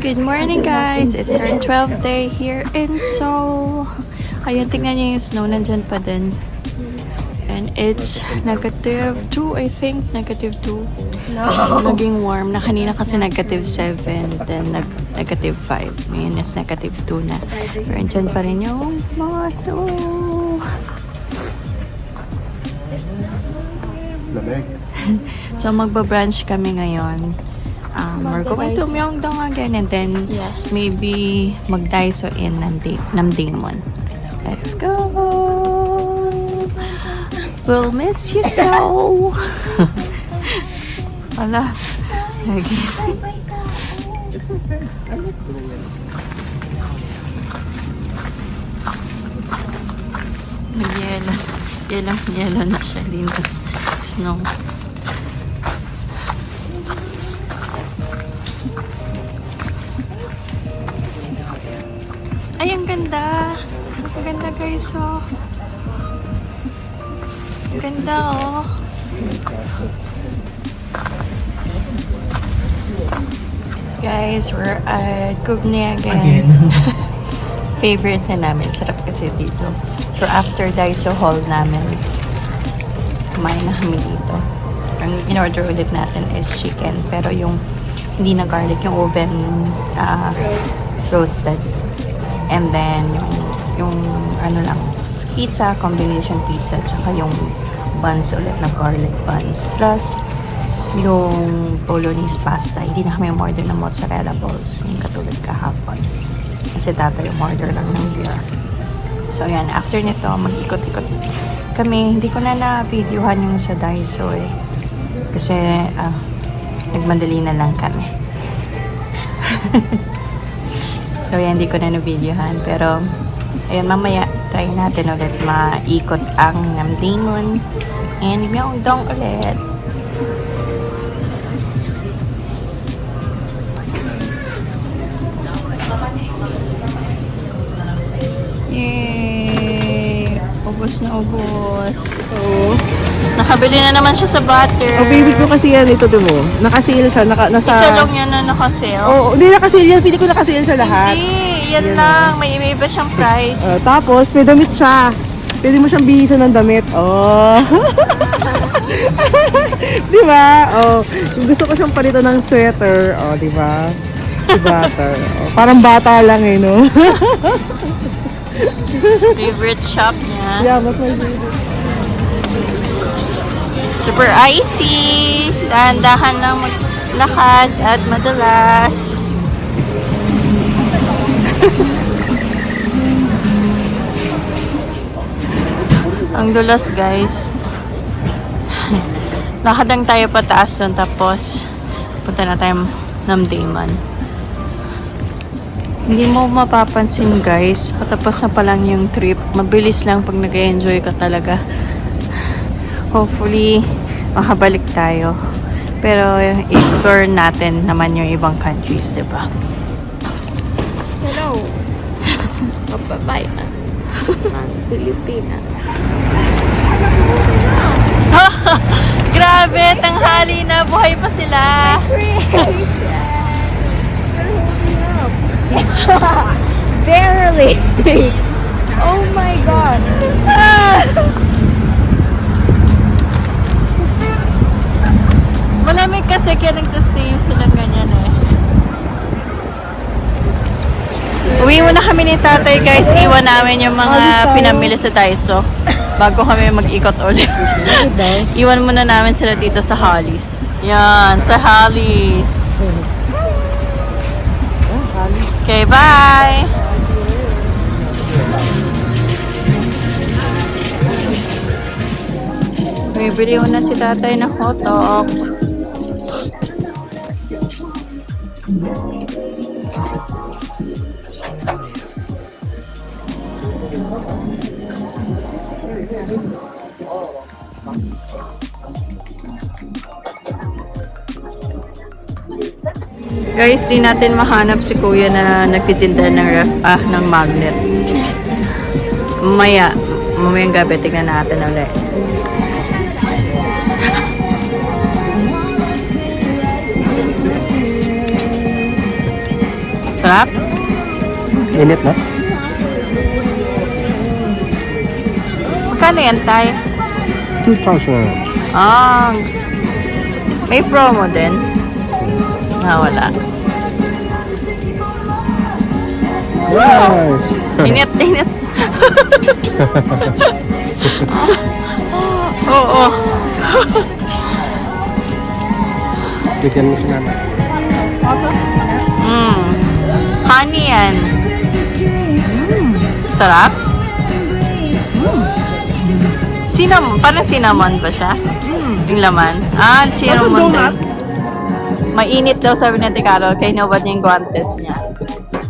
Good morning guys! It's our 12th day here in Seoul. Ayan, tingnan niyo yung snow, nandyan pa din. And it's negative 2, I think. Negative 2. No. Naging warm na kanina kasi negative 7. Then negative 5. Ngayon is negative 2 na. Pero andyan pa rin yung mga snow. So magbabranch kami ngayon. We're going to Myeongdong again and then maybe mag-Daiso in Namdaemon. Let's go! We'll miss you so! Wala. Yelo na siya din sa snow. Ay, ang ganda. Ang ganda guys, oh. Ang ganda, oh. Guys, we're at Gugni again. Favorite na namin. Sarap kasi dito. So, after Daiso haul namin, kumain na kami dito. Ang in-order ulit natin is chicken. Pero yung hindi na garlic, yung oven roasted. And then, yung ano lang, pizza, combination pizza, tsaka yung buns ulit na garlic buns. Plus, yung bolognese pasta. Hindi na kami order ng mozzarella balls, yung katulad kahapon. Kasi data yung order lang ng beer. So, yan. After nito, mag-ikot-ikot kami. Hindi ko na na-videohan yung sa Daiso eh. Kasi, nagmadali na lang kami. So, yan, hindi ko na na-videohan. Pero, ayun, mamaya, try natin ulit maikot ang Namdaemon and Myeongdong ulit. Yay! Ubos na ubos. So, nakabili na naman siya sa butter. Oh, favorite ko kasi yan ito, diba? Naka-sale siya. Isa lang yan na naka-sale. Oh, hindi naka-sale yan. Pili ko naka-sale siya lahat. Hindi, yan lang. May iba siyang price. Tapos, may damit siya. Pwede mo siyang bihisan ng damit. Oh. Diba? Oh. Gusto ko siyang palito ng sweater. Oh, diba? Si butter. Oh, parang bata lang eh, no? Favorite shop niya. Yeah, mas my favorite. Super icy. Dahan-dahan lang maglakad at madalas. Ang dulas guys. Lakad lang tayo pataas doon tapos punta na tayo Namdaemon. Hindi mo mapapansin guys, patapos na pa lang yung trip. Mabilis lang pag nag-enjoy ka talaga. Hopefully, makabalik tayo. Pero, explore natin naman yung ibang countries, diba? Hello. Mapapay na. Pilipinas. Grabe, tanghali na. Buhay pa sila. Barely. Oh my god. Malamig kasi kaya nagsastay sila ganyan eh. Uwi muna kami ni tatay guys. Iwan namin yung mga pinamili sa Daiso bago kami mag-ikot ulit. Iwan muna namin sila dito sa Hollies. Yan, sa Hollies. Okay, bye! Bibili na si tatay na hotok. Guys, di natin mahanap si kuya na nagtitinda ng magnet. Mamayang gabi, tingnan natin ulit. Sarap? Init na? Magkano yan, Tay? 2,000. Ah, may promo din. Wala. Wow! Init. Oo. Bigyan mo si mama. Honey yan. Sarap? Cinnamon. Parang cinnamon ba siya? Yung laman. Cinnamon din. Mainit daw sabi ni Ate Carol. Kaya inubad niya yung guantes niya.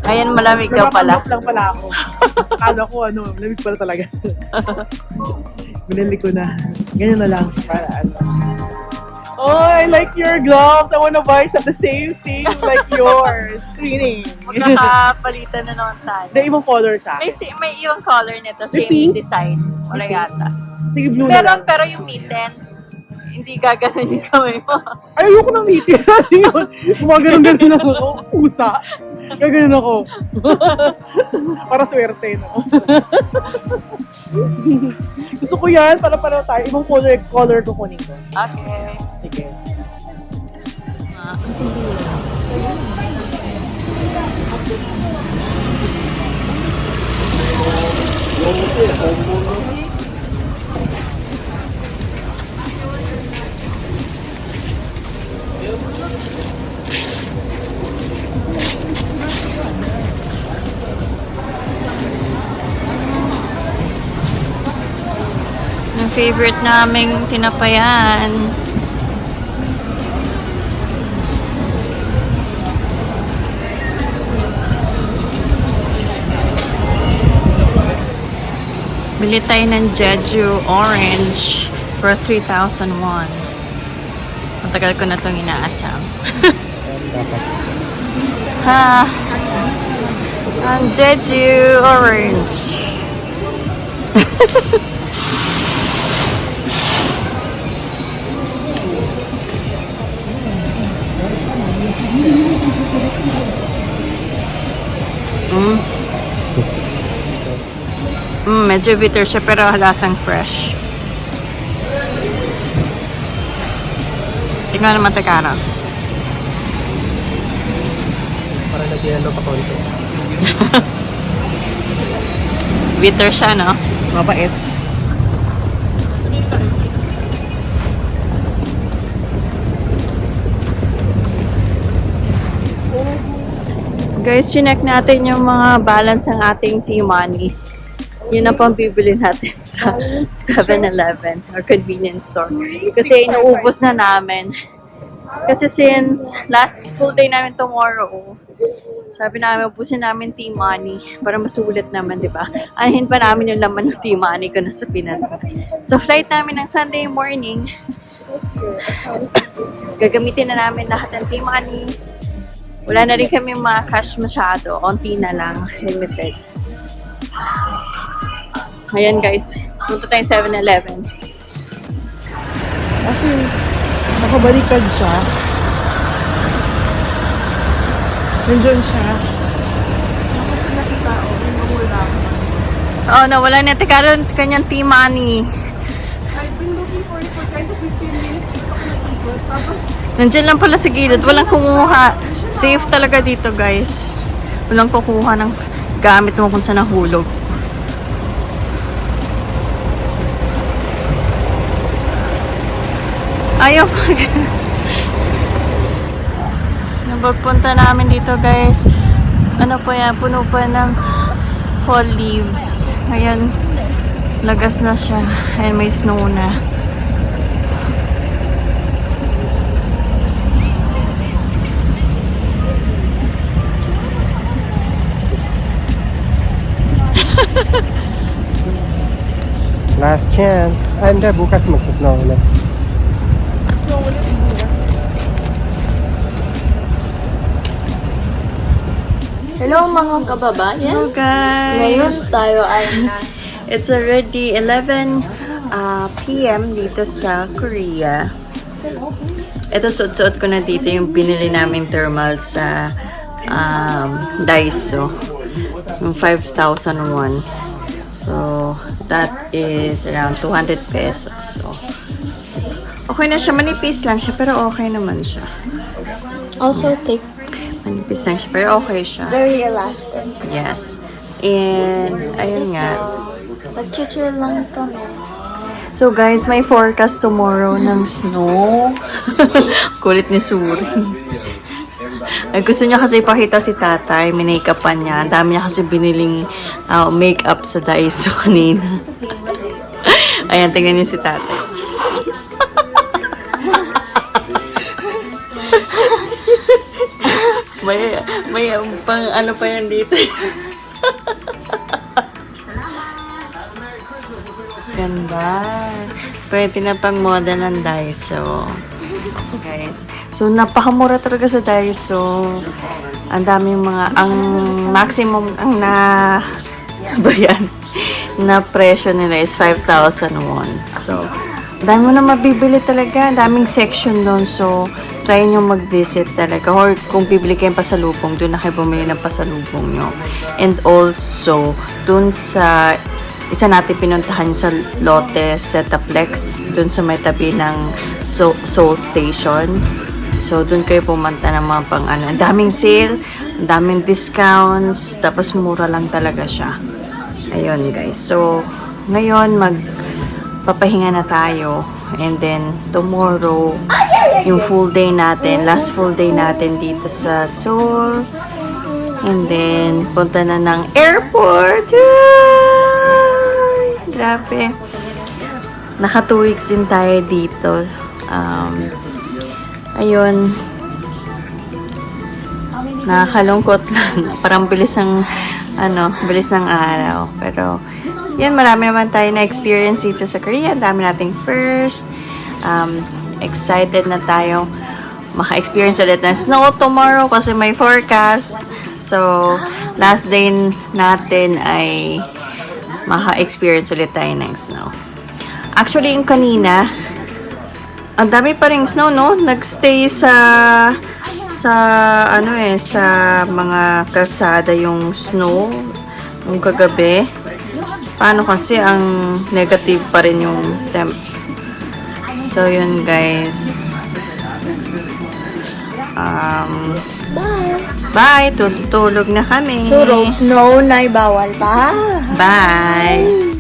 Ngayon malamig daw pala. Napapanggap lang pala ako. Akala ko lamig pala talaga. Binili ko na. Ganyan na lang. Para ano. Oh, I like your gloves. I wanna buy some the same thing like yours. Cleaning. Magkakapalitan na naman tayo. The ibang color sa akin. May yung color nito. May Same pink? design. Wala yata. Sige, blue na lang. Pero yung mittens, hindi gaganon yung kamay mo. Ay, ayoko ng meeting. Yun. Gumaganon-ganon ako. Pusa. Gaganon ako. Para swerte, no? Gusto ko yan. Para tayo. Ibang color ko kunin ko. Okay. Sige. Yung favorite naming tinapayan. Bili tayo ng Jeju Orange for 3,001. Matagal ko na itong inaasam. Ha! Ang Jeju Orange. Medyo bitter siya pero lasang fresh. Tingnan naman Takara. Para nag-yellow pa konti. Bitter siya, no? Mabait. Guys, chinek natin yung mga balance ng ating T-Money. Yun na pang bibili natin sa 7-Eleven or convenience store. Kasi inuubos na namin. Kasi since last full day namin tomorrow, sabi namin, ubusin namin T-Money para masulit naman, di ba? Anahin pa namin yung laman ng T-Money ko na sa Pinas. So, flight namin ng Sunday morning. Gagamitin na namin lahat ng T-Money. Wala na rin kami mga cash masyado. Konti na lang. Limited. Ayan guys. Punta tayong 7-Eleven. Kasi nakabaliktad siya. Nandun siya. Oh, nawala na. Teka rin kanyang T-Money. I've been looking for it for 10 to 15 minutes. Tapos, Nandiyan lang pala sa gilid. Walang kumuha. Safe talaga dito guys. Walang kukuha ng gamit mo kung saan nahulog. Ayaw mag... Napagpunta namin dito guys. Ano pa yan? Puno pa ng fall leaves. Ayan. Lagas na siya. Ayan, may snow na. last chance. Ay, hindi. Bukas magsusnow ulit. Hello mga kababayan. Hello guys! Ngayon tayo ay It's already 11 p.m. dito sa Korea. Ito, suot-suot ko na dito yung binili namin thermal sa Daiso. Yung 5,001. So, that is around 200 pesos. So, okay na siya. Manipis lang siya, pero okay naman siya. Also thick, Manipis lang siya, pero okay siya. very elastic. Yes. And, ayun nga. Nag-chill lang kami. So, guys, may forecast tomorrow ng snow. Kulit ni Suri. Ay, gusto niya kasi ipakita si tatay. Minake-upan niya. Ang dami niya kasi biniling make-up sa Daiso kanina. Ayan, tingnan niyo si tatay. may pang ano pa yan dito. Ganda. Pwede na pang model ng Daiso. Guys. So, napakamura talaga sa Daiso. Ang daming ang maximum, ang bayan, na presyo nila is 5,000 won. So, dami mo na mabibili talaga. Daming section doon. So, try nyo mag-visit talaga. Or kung bibili kayong pasalubong, doon na kayo bumili ng pasalubong nyo. And also, doon sa isa natin pinuntahan sa Lotte Setaplex, doon sa may tabi ng Seoul Station. So, doon kayo pumunta ng mga pang ano. Ang daming sale, ang daming discounts, tapos mura lang talaga siya. Ayun, guys. So, ngayon, magpapahinga na tayo. And then, tomorrow, yung full day natin, last full day natin dito sa Seoul. And then, punta na ng airport. Yay! Grabe. Naka 2 weeks din tayo dito. Ayun. Nakakalungkot lang. Parang bilis ng araw. Pero, yan, marami naman tayo na experience dito sa Korea. Dami nating first. Excited na tayo maka-experience ulit ng snow tomorrow kasi may forecast. So, last day natin ay maka-experience ulit tayo ng snow. Actually, yung kanina, ang dami pa ring snow, no? Nagstay sa mga kalsada yung snow yung kagabi. Paano kasi ang negative pa rin yung temp. So, yun, guys. Bye! Bye! Tutulog na kami. Turo, snow na bawal pa. Bye!